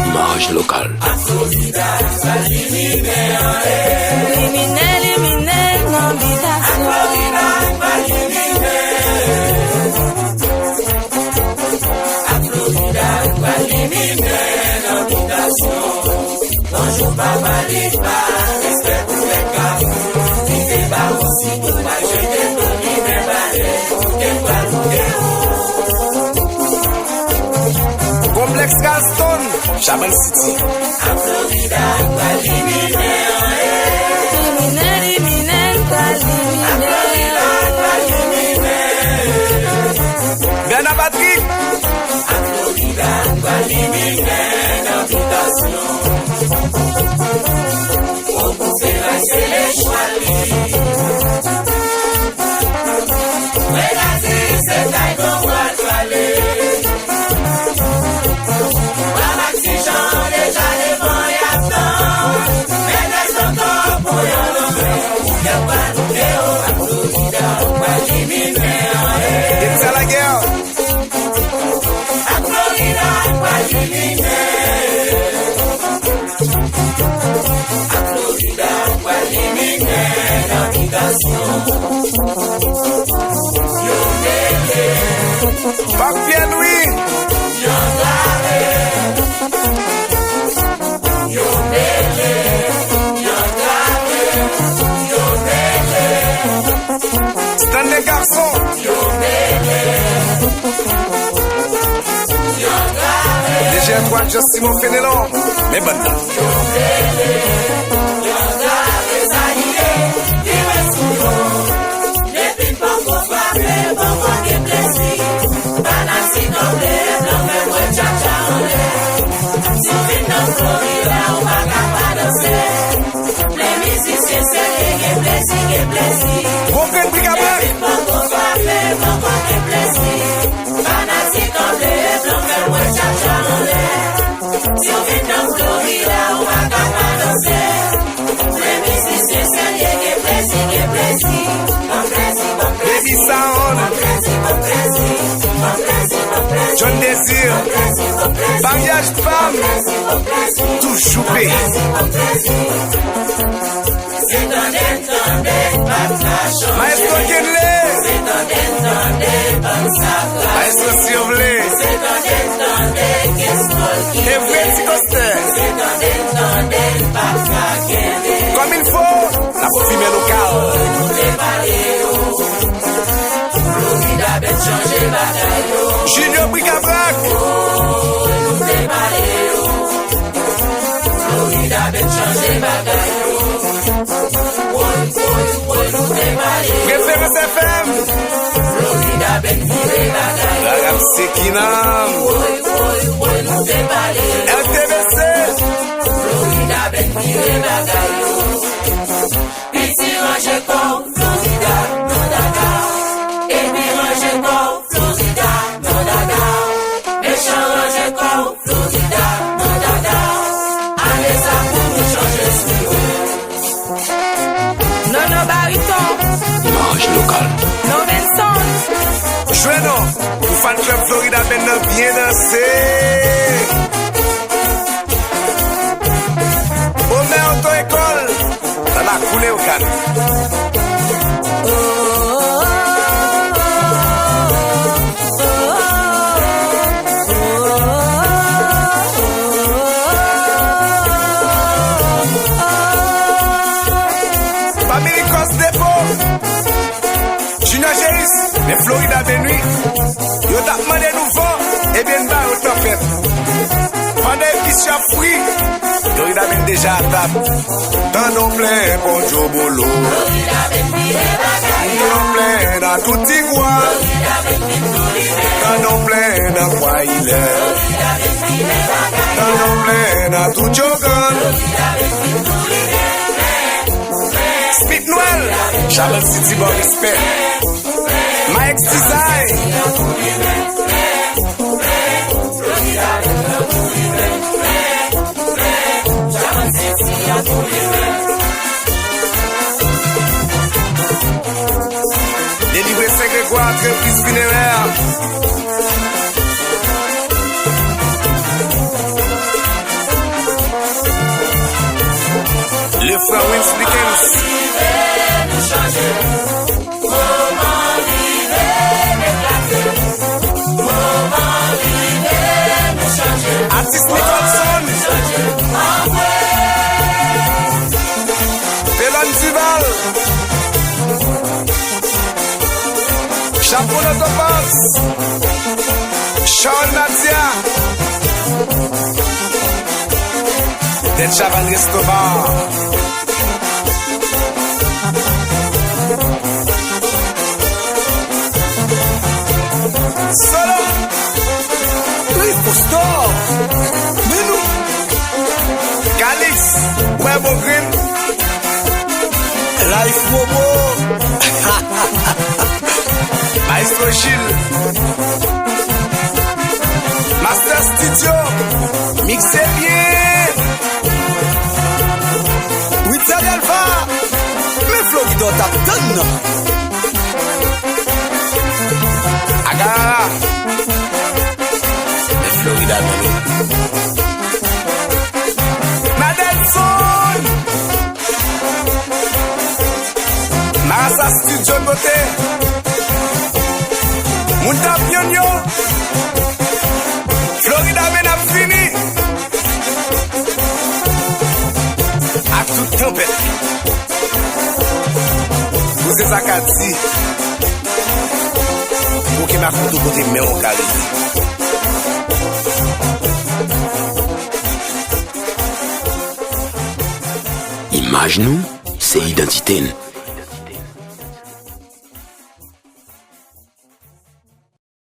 Image locale. Complex Galston, Chaman City. Bernard Patrick. C'est la guerre. Pac Pierre-Louis. Stand les garçons. Déjà toi, je suis mon Fénélon. Mais bonne là. Broken Brigabac. Baby Sound. John Désir. Mariage femme. Tout choupé. Maestro Kenley. Maestro Sirvlé. Evren Ticoster. Comme il faut, la fumée locale. Junior Brigabrac. Référence FM. La rap Sekinam. LTVC. Piti range kon Florida, non Dakar. Et puis range kon Florida, non Dakar. Méchant range kon Florida, non Dakar. Allez ça pour nous changer sur non, non, bariton. Image locale. Non, Vincent. Jouez-nous. Pour fan club Florida, maintenant bien dansé. Honneur auto-école. Ça va couler au canne. Famille Coste Dépôt. Junior Géris. Les Florida de nuit. Yo t'a demandé nous vent. Et bien bah au temps fait. Pendant qu'ils soient fruits. Florida vient déjà à table. Dans nos plein bon jobolo. Dans nos plein dans tout Tigua. Dans nos plein dans quoi il est. Dans nos plein dans tout Jogan. Spit Noel, Charlotte City, bon respect. Mike Design. Délivré Saint-Grégoire, entreprise funéraire. Le frère Wins Dickens. Artiste Nicholson. Pelon Duval. Chapeau d'Autopass. Sean Nadia. Del Chaval Escobar. Solo. Luis Postor. Menou. Calix. Webo Green. Life Bobo. Maestro Gilles. Master Studio. Mixé bien. Witzel Alpha. Mais Florida tap donne. Agara. Mais Florida donne. Nadelson. Marasa Studio Beauté. Mounta Pionio. Florida men a fini. A toute tempête. Vous êtes à Kati. Pour que ma photo côté mais on carré. Image nous, c'est identité.